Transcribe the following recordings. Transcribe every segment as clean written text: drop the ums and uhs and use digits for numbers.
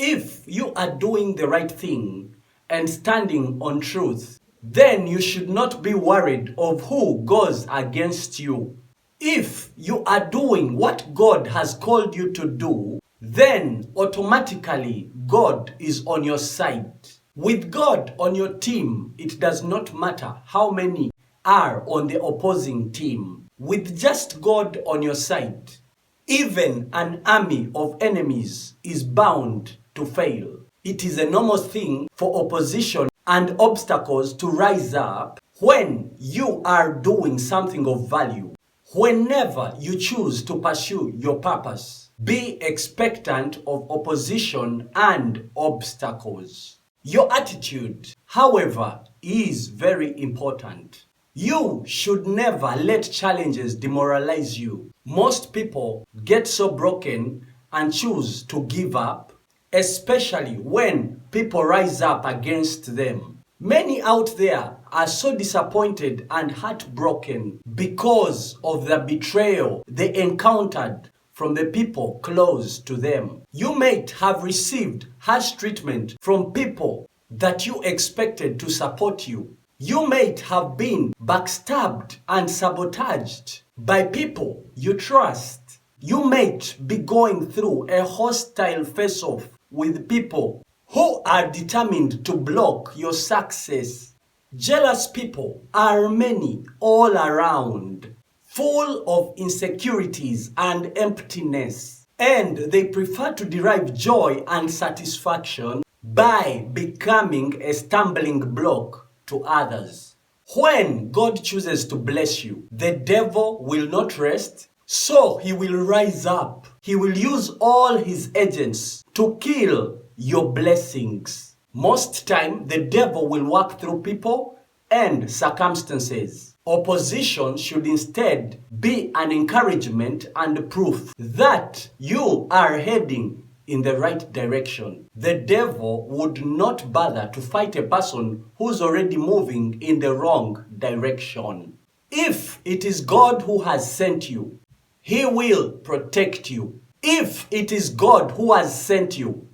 If you are doing the right thing and standing on truth, then you should not be worried of who goes against you. If you are doing what God has called you to do, then automatically God is on your side. With God on your team, it does not matter how many are on the opposing team. With just God on your side, even an army of enemies is bound to fail. It is a normal thing for opposition and obstacles to rise up when you are doing something of value. Whenever you choose to pursue your purpose, be expectant of opposition and obstacles. Your attitude, however, is very important. You should never let challenges demoralize you. Most people get so broken and choose to give up, especially when people rise up against them. Many out there are so disappointed and heartbroken because of the betrayal they encountered from the people close to them. You might have received harsh treatment from people that you expected to support you. You might have been backstabbed and sabotaged by people you trust. You might be going through a hostile face-off with people who are determined to block your success. Jealous people are many all around, full of insecurities and emptiness, and they prefer to derive joy and satisfaction by becoming a stumbling block to others. When God chooses to bless you, the devil will not rest, so he will rise up. He will use all his agents to kill your blessings. Most time, the devil will work through people and circumstances. Opposition should instead be an encouragement and proof that you are heading in the right direction. The devil would not bother to fight a person who's already moving in the wrong direction. If it is God who has sent you, he will protect you. If it is God who has sent you,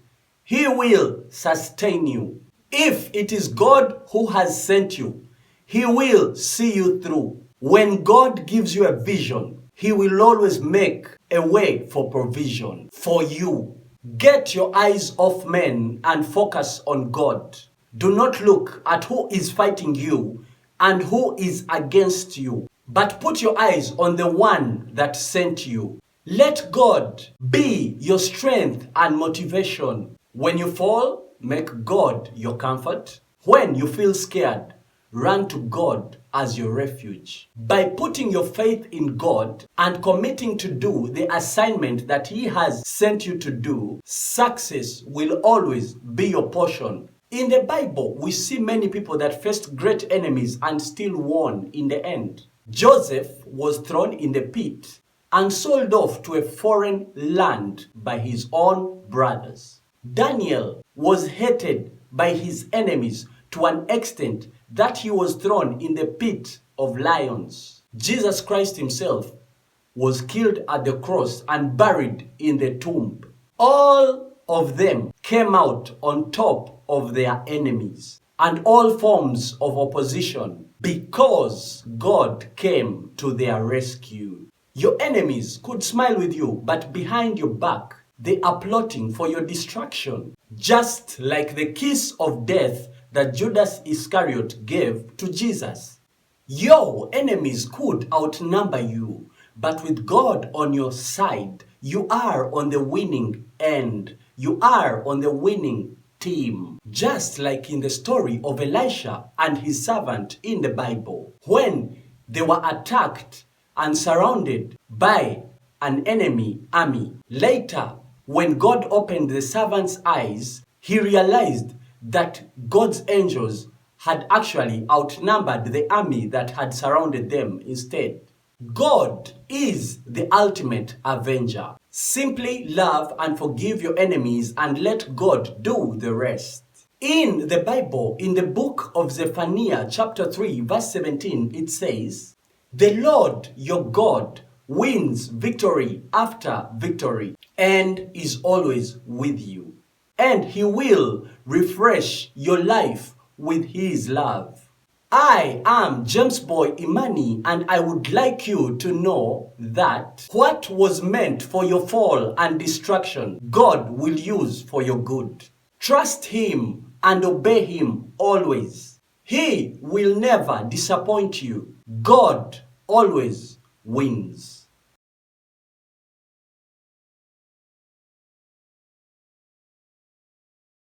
he will sustain you. If it is God who has sent you, he will see you through. When God gives you a vision, he will always make a way for provision for you. Get your eyes off men and focus on God. Do not look at who is fighting you and who is against you, but put your eyes on the one that sent you. Let God be your strength and motivation. When you fall, make God your comfort. When you feel scared, run to God as your refuge. By putting your faith in God and committing to do the assignment that he has sent you to do, success will always be your portion. In the Bible, we see many people that faced great enemies and still won in the end. Joseph was thrown in the pit and sold off to a foreign land by his own brothers. Daniel was hated by his enemies to an extent that he was thrown in the pit of lions. Jesus Christ himself was killed at the cross and buried in the tomb. All of them came out on top of their enemies and all forms of opposition because God came to their rescue. Your enemies could smile with you, but behind your back, they are plotting for your destruction. Just like the kiss of death that Judas Iscariot gave to Jesus. Your enemies could outnumber you, but with God on your side, you are on the winning end. You are on the winning team. Just like in the story of Elisha and his servant in the Bible, when they were attacked and surrounded by an enemy army. Later, when God opened the servant's eyes, he realized that God's angels had actually outnumbered the army that had surrounded them instead. God is the ultimate avenger. Simply love and forgive your enemies and let God do the rest. In the Bible, in the book of Zephaniah chapter 3 verse 17, it says, "The Lord your God wins victory after victory and is always with you." and He will refresh your life with His love. I am Jamesboy Imani, and I would like you to know that what was meant for your fall and destruction, God will use for your good. Trust Him and obey Him always. He will never disappoint you. God always wins.